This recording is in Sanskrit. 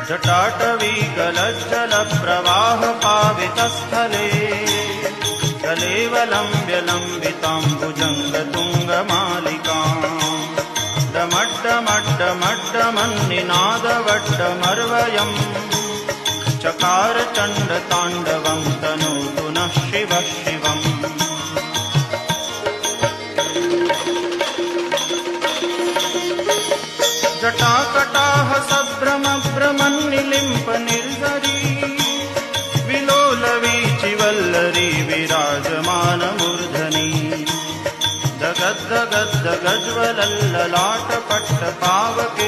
जटाटवीकलज्जलप्रवाहपावितस्थले कलेवलम्ब्य लम्बिताम्बुजङ्गतुङ्गमालिकाम् डमड्डमड्डमड्डमन्निनादवड्डमर्वयम् चकार चण्डताण्डवं तनोतु नः शिवः शिवम्। जटाकटाह सभ्रमभ्रमन्निलिम्प निर्झरी विलोलवीचिवल्लरी विराजमानमूर्धनि जगद्दगद्दगज्वलल्ललाटपट्टपावके